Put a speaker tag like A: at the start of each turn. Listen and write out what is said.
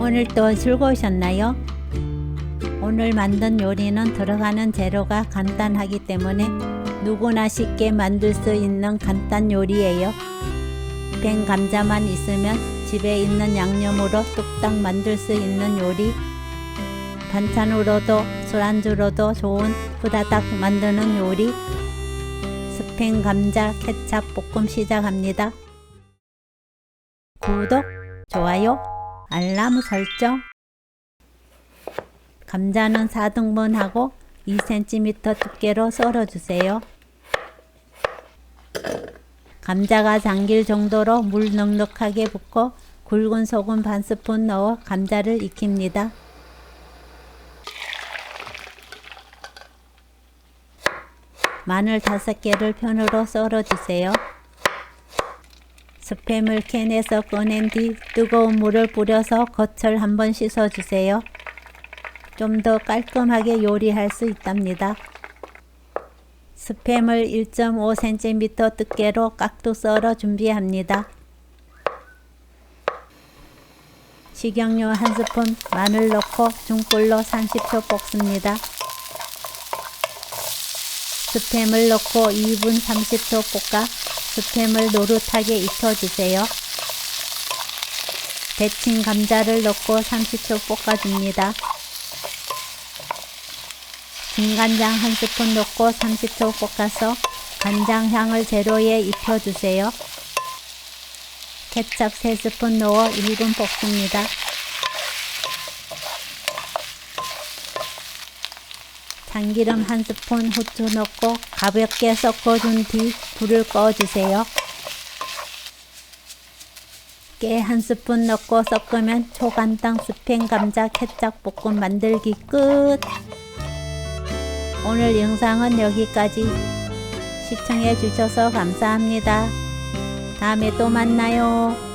A: 오늘도 즐거우셨나요? 오늘 만든 요리는 들어가는 재료가 간단하기 때문에 누구나 쉽게 만들 수 있는 간단 요리예요. 뱅 감자만 있으면 집에 있는 양념으로 뚝딱 만들 수 있는 요리. 반찬으로도 술안주로도 좋은 후다닥 만드는 요리. 스팸 감자 케찹 볶음 시작합니다. 구독, 좋아요, 알람 설정. 감자는 4등분하고 2cm 두께로 썰어주세요. 감자가 잠길 정도로 물 넉넉하게 붓고 굵은 소금 반 스푼 넣어 감자를 익힙니다. 마늘 5개를 편으로 썰어주세요. 스팸을 캔에서 꺼낸 뒤 뜨거운 물을 뿌려서 겉을 한번 씻어주세요. 좀 더 깔끔하게 요리할 수 있답니다. 스팸을 1.5cm 두께로 깍둑 썰어 준비합니다. 식용유 1스푼, 마늘 넣고 중불로 30초 볶습니다. 스팸을 넣고 2분 30초 볶아 스팸을 노릇하게 익혀주세요. 데친 감자를 넣고 30초 볶아줍니다. 진간장 1스푼 넣고 30초 볶아서 간장 향을 재료에 입혀주세요. 케찹 3스푼 넣어 1분 볶습니다. 참기름 1스푼, 후추 넣고 가볍게 섞어준 뒤 불을 꺼주세요. 깨 1스푼 넣고 섞으면 초간단 스팸 감자 케찹 볶음 만들기 끝! 오늘 영상은 여기까지. 시청해 주셔서 감사합니다. 다음에 또 만나요.